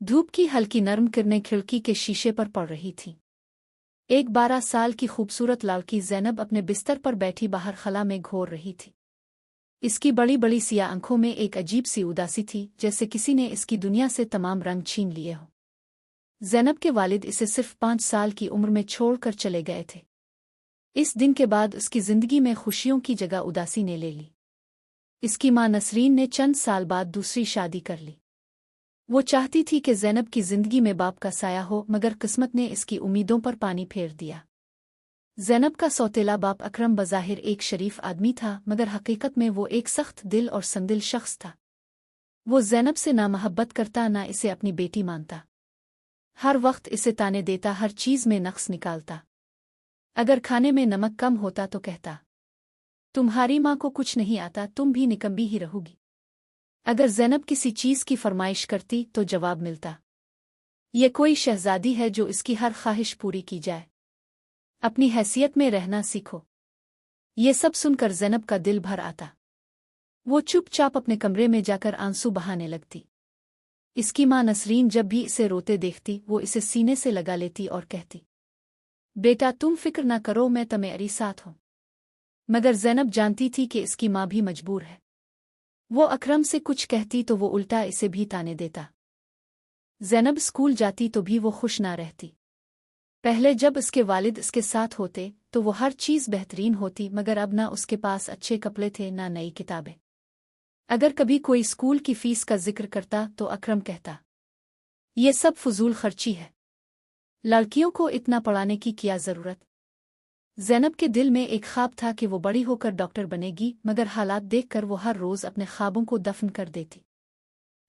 धूप की हल्की नरम किरणें खिड़की के शीशे पर पड़ रही थीं। एक 12 साल की खूबसूरत लड़की ज़ैनब अपने बिस्तर पर बैठी बाहर खला में घोर रही थी। इसकी बड़ी बड़ी सियाह आंखों में एक अजीब सी उदासी थी, जैसे किसी ने इसकी दुनिया से तमाम रंग छीन लिए हों। ज़ैनब के वालिद इसे सिर्फ 5 साल की उम्र में छोड़कर चले गए थे। इस दिन के बाद उसकी जिंदगी में खुशियों की जगह उदासी ने ले ली। इसकी मां नसरीन ने चंद साल बाद दूसरी शादी कर ली। वो चाहती थी कि ज़ैनब की जिंदगी में बाप का साया हो, मगर किस्मत ने इसकी उम्मीदों पर पानी फेर दिया। ज़ैनब का सौतेला बाप अकरम बज़ाहिर एक शरीफ आदमी था, मगर हकीकत में वो एक सख्त दिल और संदिल शख्स था। वो ज़ैनब से ना मोहब्बत करता, ना इसे अपनी बेटी मानता। हर वक्त इसे ताने देता, हर चीज़ में नक्स निकालता। अगर खाने में नमक कम होता तो कहता, तुम्हारी माँ को कुछ नहीं आता, तुम भी निकम्मी ही रहोगी। अगर ज़ैनब किसी चीज़ की फरमाइश करती तो जवाब मिलता, ये कोई शहज़ादी है जो इसकी हर ख्वाहिश पूरी की जाए। अपनी हैसियत में रहना सीखो। ये सब सुनकर ज़ैनब का दिल भर आता। वो चुपचाप अपने कमरे में जाकर आंसू बहाने लगती। इसकी माँ नसरीन जब भी इसे रोते देखती, वो इसे सीने से लगा लेती और कहती, बेटा तुम फिक्र ना करो, मैं तुम्हारी साथ हूँ। मगर ज़ैनब जानती थी कि इसकी माँ भी मजबूर है। वो अकरम से कुछ कहती तो वो उल्टा इसे भी ताने देता। ज़ैनब स्कूल जाती तो भी वो खुश ना रहती। पहले जब इसके वालिद इसके साथ होते तो वो हर चीज़ बेहतरीन होती, मगर अब ना उसके पास अच्छे कपड़े थे, ना नई किताबें। अगर कभी कोई स्कूल की फीस का जिक्र करता तो अकरम कहता, ये सब फजूल खर्ची है, लड़कियों को इतना पढ़ाने की क्या ज़रूरत। ज़ैनब के दिल में एक ख्वाब था कि वो बड़ी होकर डॉक्टर बनेगी, मगर हालात देखकर वो हर रोज़ अपने ख्वाबों को दफन कर देती।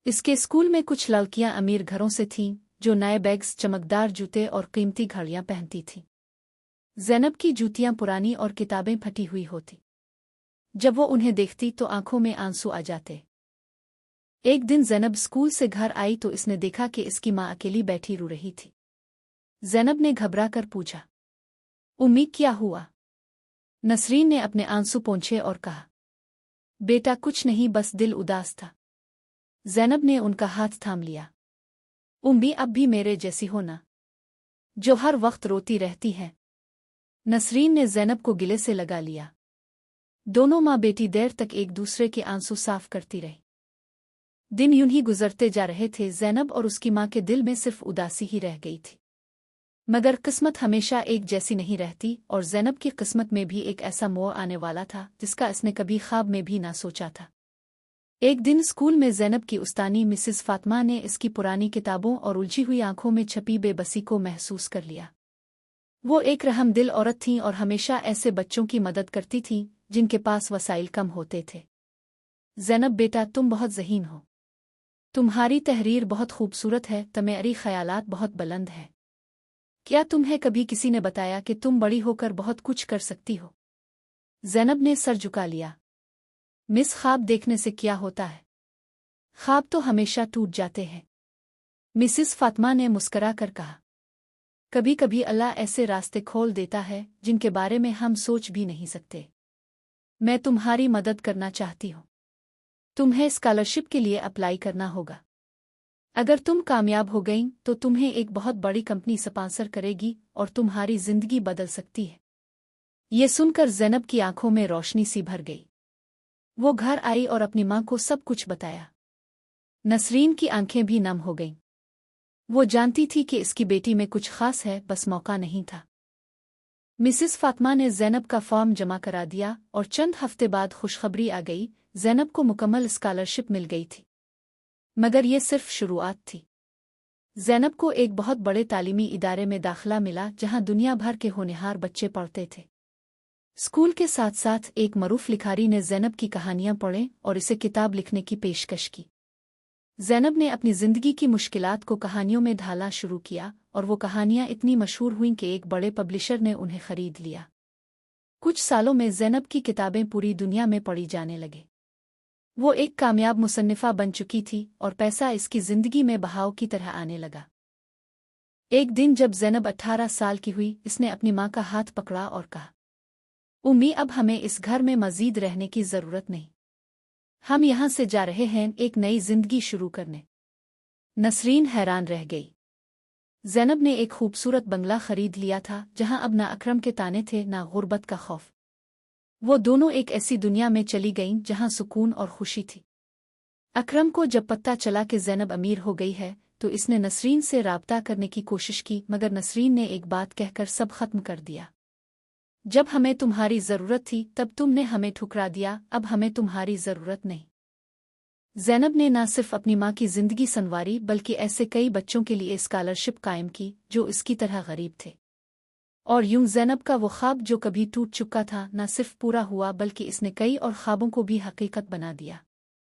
इसके स्कूल में कुछ लड़कियां अमीर घरों से थीं, जो नए बैग्स, चमकदार जूते और कीमती घड़ियां पहनती थीं। ज़ैनब की जूतियां पुरानी और किताबें फटी हुई होती। जब वो उन्हें देखती तो आंखों में आंसू आ जाते। एक दिन ज़ैनब स्कूल से घर आई तो इसने देखा कि इसकी माँ अकेली बैठी रो रही थी। ज़ैनब ने घबरा कर पूछा, उम्मी क्या हुआ? नसरीन ने अपने आंसू पोंछे और कहा, बेटा कुछ नहीं, बस दिल उदास था। ज़ैनब ने उनका हाथ थाम लिया। उम्मी अब भी मेरे जैसी हो ना, जो हर वक्त रोती रहती है। नसरीन ने ज़ैनब को गिले से लगा लिया। दोनों माँ बेटी देर तक एक दूसरे के आंसू साफ करती रही। दिन यूं ही गुजरते जा रहे थे। ज़ैनब और उसकी माँ के दिल में सिर्फ उदासी ही रह गई थी। मगर किस्मत हमेशा एक जैसी नहीं रहती, और ज़ैनब की किस्मत में भी एक ऐसा मोड़ आने वाला था जिसका इसने कभी ख्वाब में भी ना सोचा था। एक दिन स्कूल में ज़ैनब की उस्तानी मिसिस फातिमा ने इसकी पुरानी किताबों और उलझी हुई आंखों में छपी बेबसी को महसूस कर लिया। वो एक रहमदिल औरत थीं और हमेशा ऐसे बच्चों की मदद करती थीं जिनके पास वसाइल कम होते थे। ज़ैनब बेटा तुम बहुत ज़हीन हो, तुम्हारी तहरीर बहुत खूबसूरत है, तुम्हारी ख़यालात बहुत बुलंद है। क्या तुम्हें कभी किसी ने बताया कि तुम बड़ी होकर बहुत कुछ कर सकती हो? ज़ैनब ने सर झुका लिया। मिस, ख्वाब देखने से क्या होता है? ख्वाब तो हमेशा टूट जाते हैं। मिसिस फातिमा ने मुस्करा कर कहा, कभी कभी अल्लाह ऐसे रास्ते खोल देता है जिनके बारे में हम सोच भी नहीं सकते। मैं तुम्हारी मदद करना चाहती हूँ। तुम्हें स्कॉलरशिप के लिए अप्लाई करना होगा। अगर तुम कामयाब हो गई तो तुम्हें एक बहुत बड़ी कंपनी स्पॉन्सर करेगी और तुम्हारी जिंदगी बदल सकती है। ये सुनकर ज़ैनब की आंखों में रोशनी सी भर गई। वो घर आई और अपनी माँ को सब कुछ बताया। नसरीन की आंखें भी नम हो गईं। वो जानती थी कि इसकी बेटी में कुछ खास है, बस मौका नहीं था। मिसिस फातिमा ने ज़ैनब का फॉर्म जमा करा दिया और चंद हफ्ते बाद खुशखबरी आ गई, ज़ैनब को मुकम्मल स्कॉलरशिप मिल गई थी। मगर ये सिर्फ शुरुआत थी। ज़ैनब को एक बहुत बड़े तालीमी इदारे में दाखिला मिला जहां दुनिया भर के होनहार बच्चे पढ़ते थे। स्कूल के साथ साथ एक मरूफ लिखारी ने ज़ैनब की कहानियां पढ़ें और इसे किताब लिखने की पेशकश की। ज़ैनब ने अपनी ज़िंदगी की मुश्किलात को कहानियों में ढालना शुरू किया और वो कहानियां इतनी मशहूर हुईं कि एक बड़े पब्लिशर ने उन्हें खरीद लिया। कुछ सालों में ज़ैनब की किताबें पूरी दुनिया में पढ़ी जाने लगे। वो एक कामयाब मुसन्निफ़ा बन चुकी थी और पैसा इसकी ज़िंदगी में बहाव की तरह आने लगा। एक दिन जब ज़ैनब 18 साल की हुई, इसने अपनी माँ का हाथ पकड़ा और कहा, उम्मी अब हमें इस घर में मज़ीद रहने की ज़रूरत नहीं। हम यहाँ से जा रहे हैं एक नई ज़िंदगी शुरू करने। नसरीन हैरान रह गई। ज़ैनब ने एक खूबसूरत बंगला खरीद लिया था जहां अब ना अकरम के ताने थे ना गुर्बत का खौफ। वो दोनों एक ऐसी दुनिया में चली गईं जहां सुकून और खुशी थी। अकरम को जब पता चला कि ज़ैनब अमीर हो गई है तो इसने नसरीन से राब्ता करने की कोशिश की, मगर नसरीन ने एक बात कहकर सब खत्म कर दिया। जब हमें तुम्हारी ज़रूरत थी तब तुमने हमें ठुकरा दिया, अब हमें तुम्हारी ज़रूरत नहीं। ज़ैनब ने न सिर्फ अपनी माँ की ज़िंदगी संवारी बल्कि ऐसे कई बच्चों के लिए स्कॉलरशिप कायम की जो इसकी तरह गरीब थे। और यूं ज़ैनब का वो ख्वाब जो कभी टूट चुका था न सिर्फ पूरा हुआ बल्कि इसने कई और ख्वाबों को भी हकीकत बना दिया।